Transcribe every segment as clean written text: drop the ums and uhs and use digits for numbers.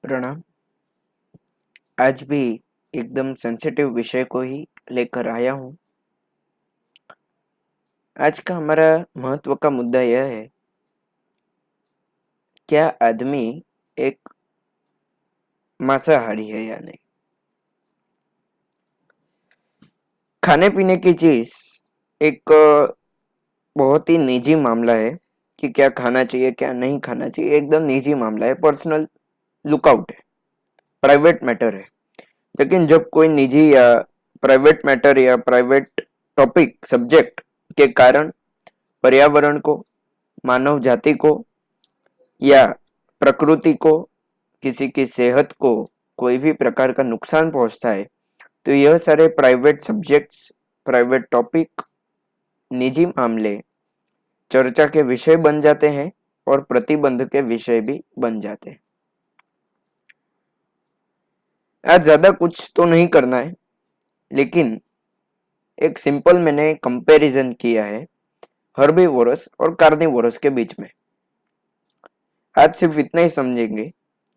प्रणाम। आज भी एकदम सेंसिटिव विषय को ही लेकर आया हूँ। आज का हमारा महत्व का मुद्दा यह है, क्या आदमी एक मांसाहारी है या नहीं। खाने पीने की चीज एक बहुत ही निजी मामला है कि क्या खाना चाहिए क्या नहीं खाना चाहिए। एकदम निजी मामला है, पर्सनल लुकआउट है, प्राइवेट मैटर है। लेकिन जब कोई निजी या प्राइवेट मैटर या प्राइवेट टॉपिक सब्जेक्ट के कारण पर्यावरण को, मानव जाति को या प्रकृति को, किसी की सेहत को कोई भी प्रकार का नुकसान पहुंचता है, तो यह सारे प्राइवेट सब्जेक्ट्स, प्राइवेट टॉपिक, निजी मामले चर्चा के विषय बन जाते हैं और प्रतिबंध के विषय भी बन जाते हैं। आज ज्यादा कुछ तो नहीं करना है, लेकिन एक सिंपल मैंने कंपैरिजन किया है हर्बीवोरस और कार्निवोरस के बीच में। आज सिर्फ इतना ही समझेंगे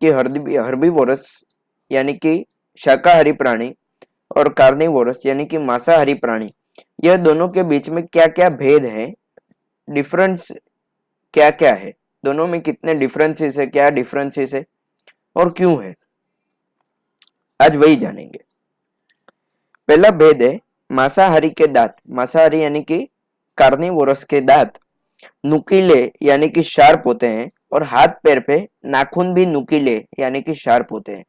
कि हर्बीवोरस यानी कि शाकाहारी प्राणी और कार्निवोरस यानी कि मांसाहारी प्राणी, यह दोनों के बीच में क्या क्या भेद है, डिफरेंस क्या क्या है, दोनों में कितने डिफरेंसेस है, क्या डिफरेंसेस है और क्यों है, आज वही जानेंगे। पहला भेद है मांसाहारी के दांत। मांसाहारी यानी कि कार्निवोरस के दांत नुकीले यानी कि शार्प होते हैं और हाथ पैर पे नाखून भी नुकीले यानी कि शार्प होते हैं।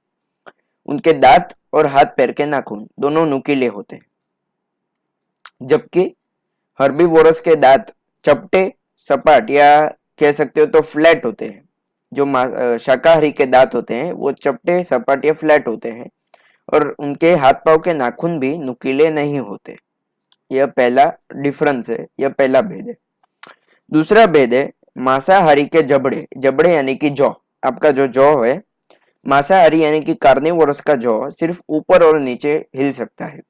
उनके दांत और हाथ पैर के नाखून दोनों नुकीले होते हैं, जबकि हर्बीवोरस के दांत चपटे, सपाट या कह सकते हो तो फ्लैट होते हैं। जो शाकाहारी के दांत होते हैं वो चपटे, सपाट या फ्लैट होते हैं और उनके हाथ पांव के नाखून भी नुकीले नहीं होते। यह पहला डिफरेंस है, यह पहला भेद है। दूसरा भेद है मांसाहारी के जबड़े। जबड़े यानी कि जॉ, आपका जो जॉ है, मांसाहारी यानी कि कार्निवोरस का जॉ सिर्फ ऊपर और नीचे हिल सकता है,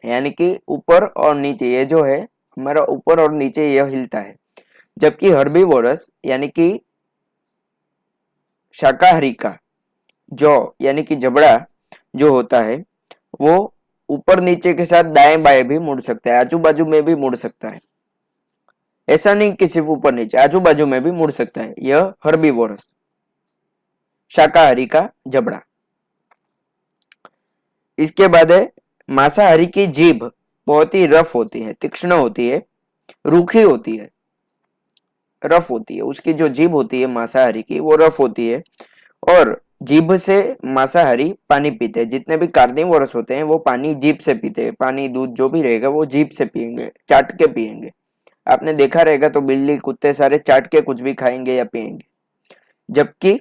यानी कि ऊपर और नीचे, ये जो है हमारा ऊपर और नीचे यह हिलता है। जबकि हर्बीवोरस यानी कि शाकाहारी का जॉ यानी कि जबड़ा जो होता है वो ऊपर नीचे के साथ दाएं बाएं भी मुड़ सकता है, आजू बाजू में भी मुड़ सकता है। ऐसा नहीं कि सिर्फ ऊपर नीचे, आजू बाजू में भी मुड़ सकता है। यह हर्बीवोरस शाकाहारी का जबड़ा। इसके बाद है मांसाहारी की जीभ बहुत ही रफ होती है, तीक्ष्ण होती है, रूखी होती है, रफ होती है। उसकी जो जीभ होती है मांसाहारी की वो रफ होती है और जीभ से मांसाहारी पानी पीते हैं। जितने भी कार्निवोरस होते हैं वो पानी जीभ से पीते हैं। पानी, दूध जो भी रहेगा वो जीभ से पियेंगे, चाट के पियेंगे। आपने देखा रहेगा तो बिल्ली, कुत्ते सारे चाट के कुछ भी खाएंगे या पियेंगे। जबकि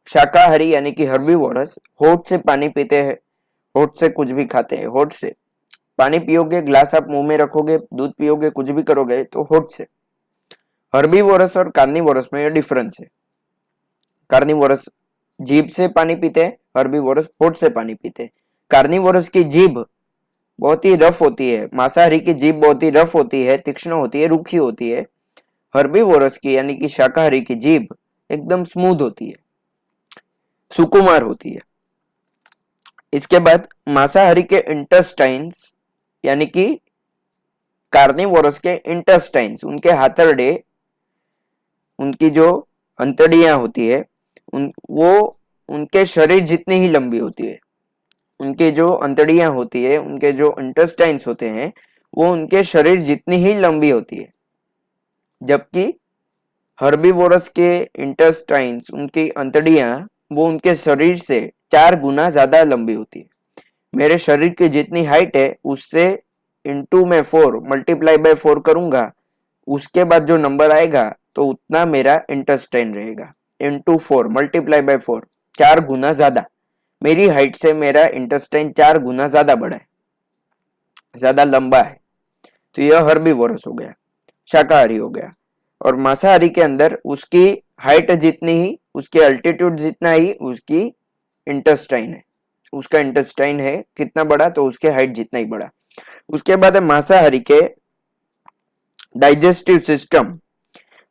शाकाहारी यानी कि हर्बीवोरस होठ से पानी पीते हैं, होठ से कुछ भी खाते हैं। होठ से पानी पियोगे, ग्लास आप मुंह में रखोगे, दूध पियोगे, कुछ भी करोगे तो होठ से। हर्बीवोरस और कार्निवोरस में यह डिफरेंस है। कार्निवोरस जीभ से पानी पीते हैं, हर्बीवोरस होठ से पानी पीते हैं। कार्निवोरस की जीभ बहुत ही रफ होती है, मांसाहारी की जीभ बहुत ही रफ होती है, तीक्ष्ण होती है, रूखी होती है। हर्बीवोरस की यानी कि शाकाहारी की जीभ एकदम स्मूथ होती है, सुकुमार होती है। इसके बाद मांसाहारी के इंटेस्टाइन्स यानी कि कार्निवोरस के इंटेस्टाइन्स, उनके हाथरड़े, उनकी जो अंतड़ियां होती है वो उनके शरीर जितनी ही लंबी होती है। उनके जो अंतड़ियां होती है, उनके जो इंटेस्टाइन्स होते हैं वो उनके शरीर जितनी ही लंबी होती है। जबकि हर्बीवोरस के इंटेस्टाइन्स, उनकी अंतड़ियां, वो उनके शरीर से 4 गुना ज्यादा लंबी होती है। मेरे शरीर की जितनी हाइट है उससे इंटू में 4 मल्टीप्लाई बाय 4 करूंगा, उसके बाद जो नंबर आएगा तो उतना मेरा इंटेस्टाइन रहेगा। इंटू 4 मल्टीप्लाई बाय 4, 4 गुना ज्यादा। मेरी हाइट से मेरा इंटेस्टाइन 4 गुना ज्यादा बड़ा है, ज्यादा लंबा है। तो यह हर्बीवोरस हो गया, शाकाहारी हो गया। और मांसाहारी के अंदर उसकी हाइट जितनी ही, उसके अल्टीट्यूड जितना ही उसकी इंटेस्टाइन है। उसका इंटेस्टाइन है कितना बड़ा तो उसके हाइट जितना ही बड़ा। उसके बाद है मांसाहारी के डाइजेस्टिव सिस्टम।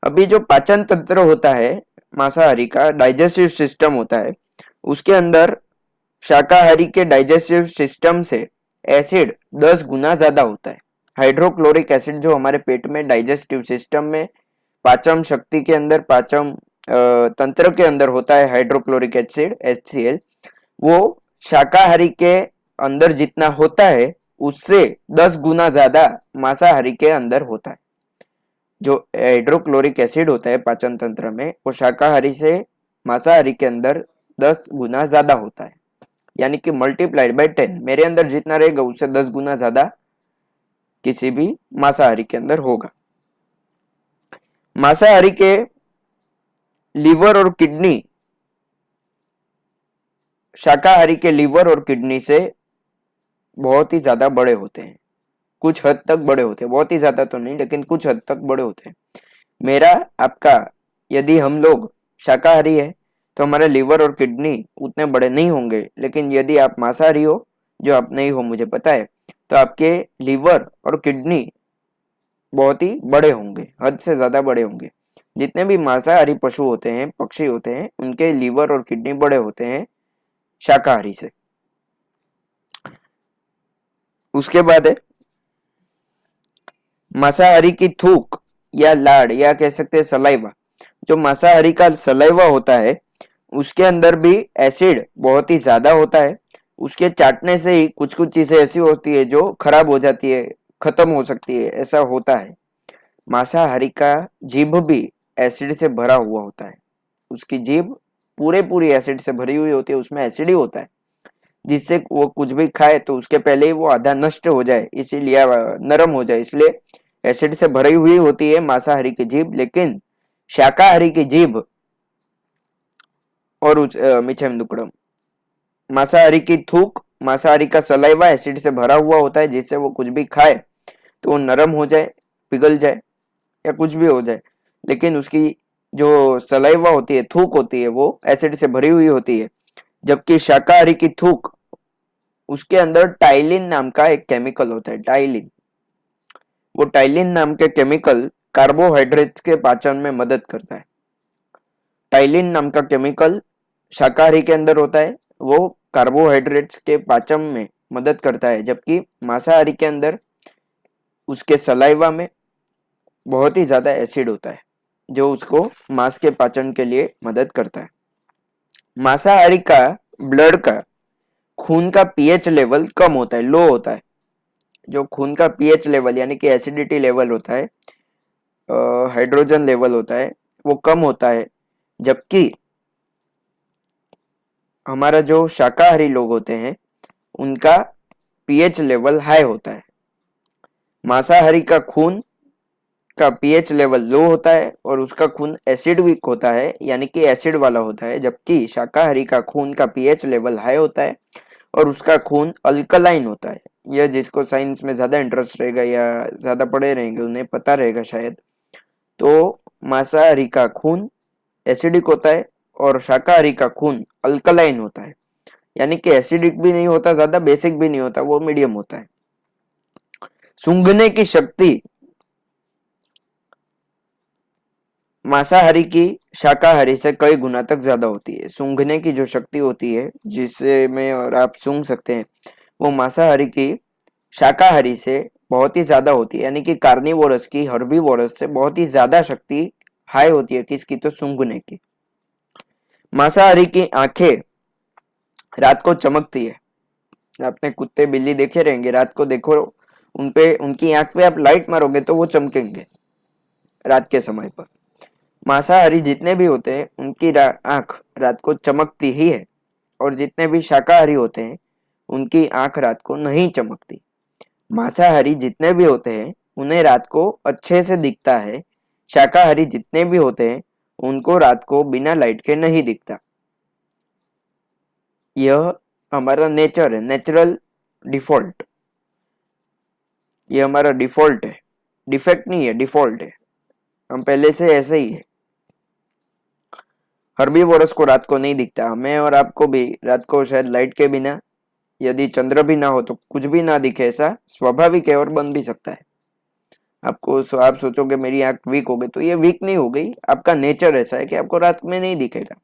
अभी जो पाचन तंत्र होता है मांसाहारी का डाइजेस्टिव सिस्टम होता है, उसके अंदर शाकाहारी के डाइजेस्टिव सिस्टम से एसिड 10 गुना ज्यादा होता है। हाइड्रोक्लोरिक एसिड जो हमारे पेट में डाइजेस्टिव सिस्टम में पाचन शक्ति के अंदर पाचन तंत्र के अंदर होता है, हाइड्रोक्लोरिक एसिड HCl, वो शाकाहारी के अंदर जितना होता है उससे 10 गुना ज्यादा मांसाहारी के अंदर होता है। जो हाइड्रोक्लोरिक एसिड होता है पाचन तंत्र में वो शाकाहारी से मांसाहारी के अंदर 10 गुना ज्यादा होता है, यानी कि मल्टीप्लाइड बाय 10। मेरे अंदर जितना रहेगा उससे 10 गुना ज्यादा किसी भी मांसाहारी के अंदर होगा। मांसाहारी के लीवर और किडनी शाकाहारी के लीवर और किडनी से बहुत ही ज्यादा बड़े होते हैं, कुछ हद तक बड़े होते हैं, बहुत ही ज्यादा तो नहीं लेकिन कुछ हद तक बड़े होते हैं। मेरा आपका यदि हम लोग शाकाहारी है तो हमारे लीवर और किडनी उतने बड़े नहीं होंगे, लेकिन यदि आप मांसाहारी हो, जो आप नहीं हो मुझे पता है, तो आपके लीवर और किडनी बहुत ही बड़े होंगे, हद से ज्यादा बड़े होंगे। जितने भी मांसाहारी पशु होते हैं, पक्षी होते हैं, उनके लीवर और किडनी बड़े होते हैं शाकाहारी से। उसके बाद है मांसाहारी की थूक या लाड़ या कह सकते हैं सलाइवा। जो मांसाहारी का सलाइवा होता है उसके अंदर भी एसिड बहुत ही ज्यादा होता है। उसके चाटने से ही कुछ कुछ चीजें ऐसी होती है जो खराब हो जाती है, खत्म हो सकती है, ऐसा होता है। मांसाहारी का जीभ भी एसिड से भरा हुआ होता है। उसकी जीभ पूरी एसिड से भरी हुई होती है, उसमें एसिड ही होता है, जिससे वो कुछ भी खाए तो उसके पहले ही वो आधा नष्ट हो जाए, इसीलिए नरम हो जाए, इसलिए एसिड से भरी हुई होती है मांसाहारी की जीभ। लेकिन शाकाहारी की जीभ और मिच्छम दुक्कड़म, मांसाहारी की थूक, मांसाहारी का सलाइवा एसिड से भरा हुआ होता है, जिससे वो कुछ भी खाए तो वो नरम हो जाए, पिघल जाए या कुछ भी हो जाए। लेकिन उसकी जो सलाइवा होती है, थूक होती है, वो एसिड से भरी हुई होती है। जबकि शाकाहारी की थूक, उसके अंदर टाइलिन नाम का एक केमिकल होता है, टाइलिन। वो टाइलिन नाम के केमिकल कार्बोहाइड्रेट्स के पाचन में मदद करता है। टाइलिन नाम का केमिकल शाकाहारी के अंदर होता है, वो कार्बोहाइड्रेट्स के पाचन में मदद करता है, जबकि मांसाहारी के अंदर उसके सलाइवा में बहुत ही ज्यादा एसिड होता है जो उसको मांस के पाचन के लिए मदद करता है। मांसाहारी का ब्लड का खून का पीएच लेवल कम होता है, लो होता है। जो खून का पीएच लेवल यानी कि एसिडिटी लेवल होता है, हाइड्रोजन लेवल होता है, वो कम होता है। जबकि हमारा जो शाकाहारी लोग होते हैं उनका पीएच लेवल हाई होता है। मांसाहारी का खून का पीएच लेवल लो होता है और उसका खून एसिडिक होता है, यानी कि एसिड वाला होता है। जबकि शाकाहारी का खून का पीएच लेवल हाई होता है और उसका खून अल्कलाइन होता है। यह जिसको साइंस में ज्यादा इंटरेस्ट रहेगा या ज्यादा पढ़े रहेंगे उन्हें पता रहेगा शायद। तो मांसाहारी का खून एसिडिक होता है और शाकाहारी का खून अल्कलाइन होता है, यानी कि एसिडिक भी नहीं होता ज्यादा, बेसिक भी नहीं होता, वो मीडियम होता है। सूंघने की शक्ति मांसाहारी की शाकाहारी से कई गुना तक ज्यादा होती है। सूंघने की जो शक्ति होती है जिससे में और आप सूंघ सकते हैं, वो मांसाहारी की शाकाहारी से बहुत ही ज्यादा होती है, यानी कि कार्निवोरस की हर्बीवोरस से बहुत ही ज्यादा शक्ति हाई होती है। किसकी? तो सूंघने की। मांसाहारी की आंखें रात को चमकती है। आपने कुत्ते बिल्ली देखे रहेंगे, रात को देखो उनपे, उनकी आंख पे आप लाइट मारोगे तो वो चमकेंगे रात के समय पर। मांसाहारी जितने भी होते हैं उनकी आंख रात को चमकती ही है, और जितने भी शाकाहारी होते हैं उनकी आंख रात को नहीं चमकती। मांसाहारी जितने भी होते हैं उन्हें रात को अच्छे से दिखता है, शाकाहारी जितने भी होते हैं उनको रात को बिना लाइट के नहीं दिखता। यह हमारा नेचर है, नेचुरल डिफॉल्ट। ये हमारा डिफॉल्ट है, डिफेक्ट नहीं है, डिफॉल्ट है। हम पहले से ऐसे ही है। हर्बीवोरस को रात को नहीं दिखता, हमें और आपको भी रात को शायद लाइट के बिना, यदि चंद्र भी ना हो तो कुछ भी ना दिखे, ऐसा स्वाभाविक है और बन भी सकता है। आप सोचोगे मेरी आंख वीक हो गई, तो ये वीक नहीं हो गई, आपका नेचर ऐसा है कि आपको रात में नहीं दिखेगा।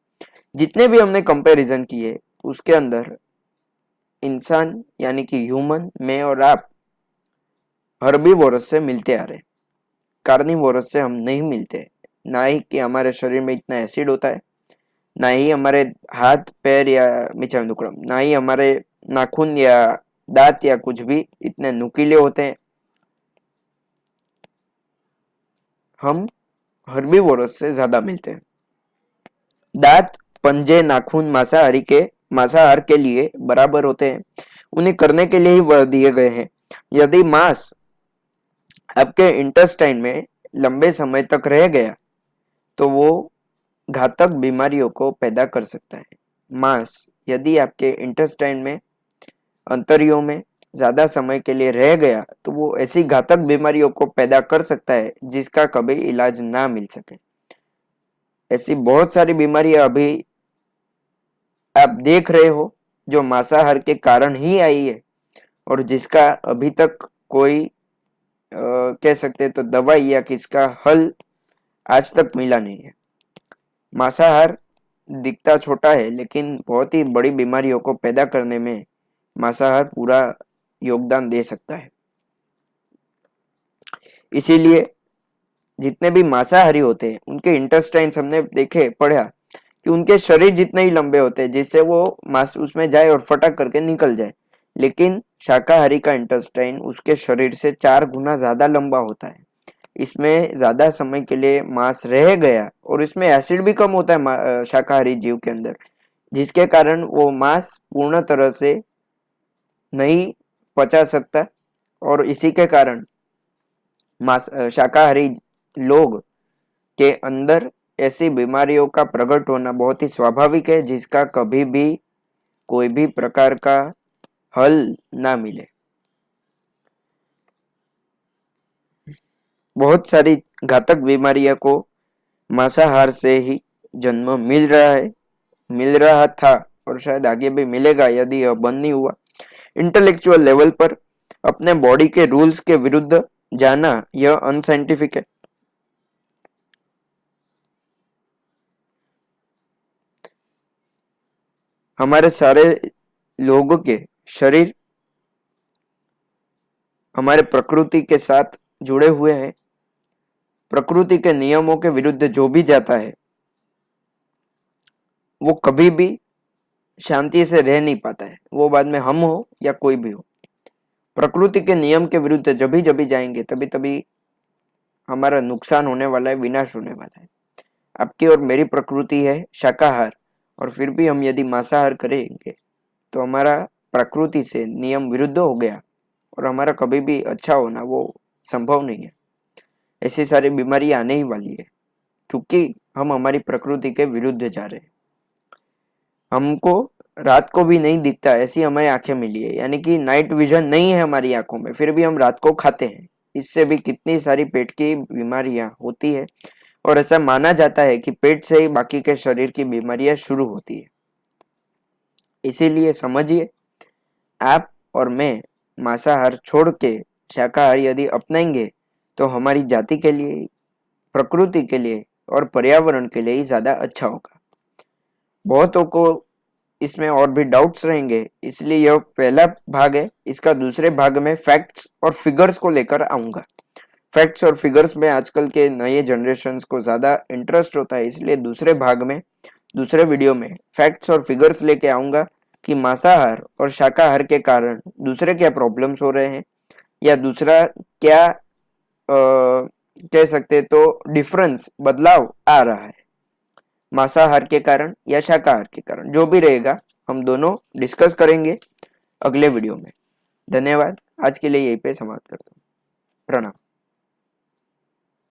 जितने भी हमने कंपैरिजन किए उसके अंदर इंसान यानी कि ह्यूमन, मैं और आप हर्बीवोरस से मिलते आ रहे, कार्निवोरस से हम नहीं मिलते। ना ही कि हमारे शरीर में इतना एसिड होता है, ना ही हमारे हाथ पैर या मिचाम दुकड़म, ना ही हमारे नाखून या दांत या कुछ भी इतने नुकीले होते हैं। हम हर्बीवोरस से ज्यादा मिलते हैं। दांत, पंजे, नाखून मांसाहार के लिए बराबर होते हैं, उन्हें करने के लिए ही दिए गए हैं। यदि मांस आपके इंटेस्टाइन में लंबे समय तक रह गया तो वो घातक बीमारियों को पैदा कर सकता है। मांस यदि आपके इंटेस्टाइन में, अंतरियों में ज्यादा समय के लिए रह गया तो वो ऐसी घातक बीमारियों को पैदा कर सकता है जिसका कभी इलाज ना मिल सके। ऐसी बहुत सारी बीमारियां अभी आप देख रहे हो जो मांसाहार के कारण ही आई है और जिसका अभी तक कोई कह सकते तो दवाई या किसका हल आज तक मिला नहीं है। मांसाहार दिखता छोटा है लेकिन बहुत ही बड़ी बीमारियों को पैदा करने में मांसाहार पूरा योगदान दे सकता है। इसीलिए जितने भी मांसाहारी होते हैं उनके इंटेस्टाइन्स हमने देखे पढ़ा कि उनके शरीर जितने ही लंबे होते हैं जिससे वो मांस उसमें जाए और फटक करके निकल जाए, लेकिन शाकाहारी का इंटेस्टाइन उसके शरीर से 4 गुना ज्यादा लंबा होता है। इसमें ज्यादा समय के लिए मांस रह गया और इसमें एसिड भी कम होता है शाकाहारी जीव के अंदर, जिसके कारण वो मांस पूर्ण तरह से नहीं पचा सकता और इसी के कारण शाकाहारी लोग के अंदर ऐसी बीमारियों का प्रकट होना बहुत ही स्वाभाविक है जिसका कभी भी कोई भी प्रकार का हल ना मिले। बहुत सारी घातक बीमारियों को मांसाहार से ही जन्म मिल रहा था और शायद आगे भी मिलेगा यदि यह बंद नहीं हुआ। इंटेलेक्चुअल लेवल पर अपने बॉडी के रूल्स के विरुद्ध जाना यह अनसाइंटिफिक है। हमारे सारे लोगों के शरीर हमारे प्रकृति के साथ जुड़े हुए हैं। प्रकृति के नियमों के विरुद्ध जो भी जाता है वो कभी भी शांति से रह नहीं पाता है, वो बाद में हम हो या कोई भी हो। प्रकृति के नियम के विरुद्ध जब भी जाएंगे तभी हमारा नुकसान होने वाला है, विनाश होने वाला है। आपकी और मेरी प्रकृति है शाकाहार और फिर भी हम यदि मांसाहार करेंगे तो हमारा प्रकृति से नियम विरुद्ध हो गया और हमारा कभी भी अच्छा होना वो संभव नहीं है। ऐसी सारी बीमारी आने ही वाली है क्योंकि हम हमारी प्रकृति के विरुद्ध जा रहे हैं। हमको रात को भी नहीं दिखता ऐसी हमारी आंखें मिली है, यानी कि नाइट विजन नहीं है हमारी आंखों में, फिर भी हम रात को खाते हैं। इससे भी कितनी सारी पेट की बीमारियां होती है और ऐसा माना जाता है कि पेट से ही बाकी के शरीर की बीमारियां शुरू होती है। इसीलिए समझिए, आप और मैं मांसाहार छोड़ के शाकाहार यदि अपनाएंगे तो हमारी जाति के लिए, प्रकृति के लिए और पर्यावरण के लिए ही ज्यादा अच्छा होगा। बहुतों को इसमें और भी डाउट्स रहेंगे, इसलिए यह पहला भाग है। इसका दूसरे भाग में फैक्ट्स और फिगर्स को लेकर आऊंगा। फैक्ट्स और फिगर्स में आजकल के नए जनरेशन्स को ज्यादा इंटरेस्ट होता है, इसलिए दूसरे वीडियो में फैक्ट्स और फिगर्स लेके आऊंगा कि मांसाहार और शाकाहार के कारण दूसरे क्या प्रॉब्लम्स हो रहे हैं या दूसरा क्या कह सकते तो डिफरेंस, बदलाव आ रहा है मांसाहार के कारण या शाकाहार के कारण। जो भी रहेगा हम दोनों डिस्कस करेंगे अगले वीडियो में। धन्यवाद। आज के लिए यहीं पे समाप्त करता हूँ। प्रणाम।